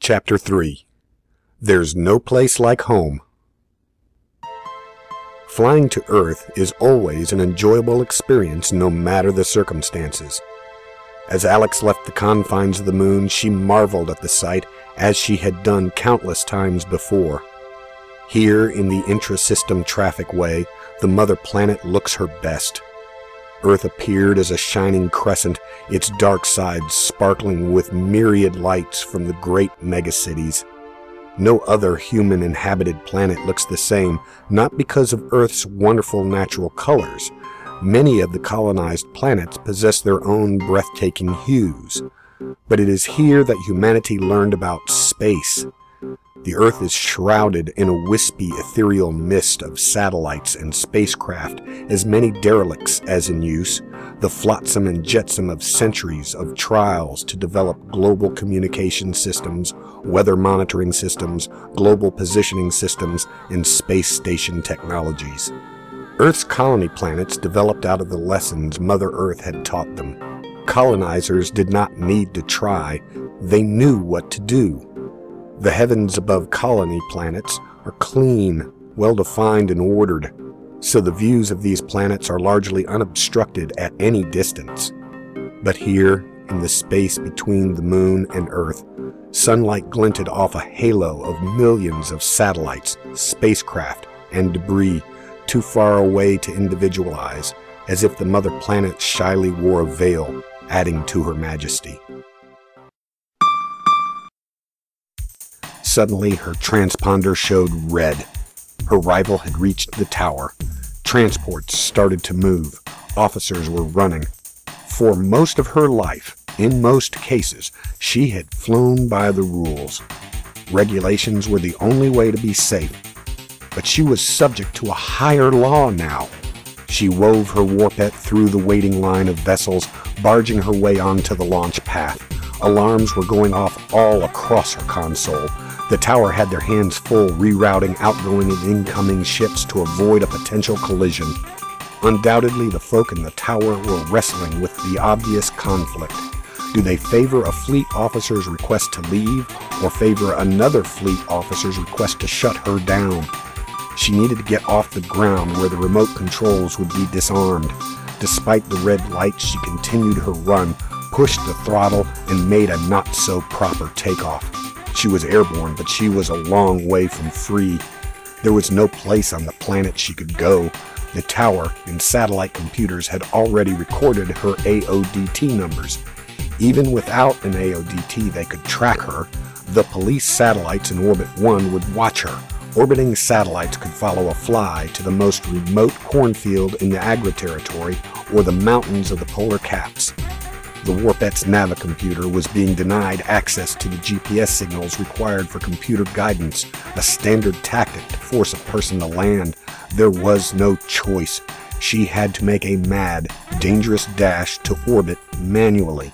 Chapter 3. There's No Place Like Home. Flying to Earth is always an enjoyable experience no matter the circumstances. As Alex left the confines of the moon, she marveled at the sight as she had done countless times before. Here in the intra-system traffic way, the mother planet looks her best. Earth appeared as a shining crescent, its dark sides sparkling with myriad lights from the great megacities. No other human-inhabited planet looks the same, not because of Earth's wonderful natural colors. Many of the colonized planets possess their own breathtaking hues. But it is here that humanity learned about space. The Earth is shrouded in a wispy, ethereal mist of satellites and spacecraft, as many derelicts as in use, the flotsam and jetsam of centuries of trials to develop global communication systems, weather monitoring systems, global positioning systems, and space station technologies. Earth's colony planets developed out of the lessons Mother Earth had taught them. Colonizers did not need to try, they knew what to do. The heavens above colony planets are clean, well-defined and ordered, so the views of these planets are largely unobstructed at any distance. But here, in the space between the moon and Earth, sunlight glinted off a halo of millions of satellites, spacecraft, and debris too far away to individualize, as if the mother planet shyly wore a veil, adding to her majesty. Suddenly, her transponder showed red. Her rival had reached the tower. Transports started to move. Officers were running. For most of her life, in most cases, she had flown by the rules. Regulations were the only way to be safe. But she was subject to a higher law now. She wove her warpette through the waiting line of vessels, barging her way onto the launch path. Alarms were going off all across her console. The tower had their hands full rerouting outgoing and incoming ships to avoid a potential collision. Undoubtedly, the folk in the tower were wrestling with the obvious conflict. Do they favor a fleet officer's request to leave, or favor another fleet officer's request to shut her down? She needed to get off the ground where the remote controls would be disarmed. Despite the red lights, she continued her run, pushed the throttle, and made a not-so-proper takeoff. She was airborne, but she was a long way from free. There was no place on the planet she could go. The tower and satellite computers had already recorded her AODT numbers. Even without an AODT, they could track her. The police satellites in Orbit 1 would watch her. Orbiting satellites could follow a fly to the most remote cornfield in the Agra territory or the mountains of the polar caps. The Warpette's Navicomputer was being denied access to the GPS signals required for computer guidance, a standard tactic to force a person to land. There was no choice. She had to make a mad, dangerous dash to orbit manually.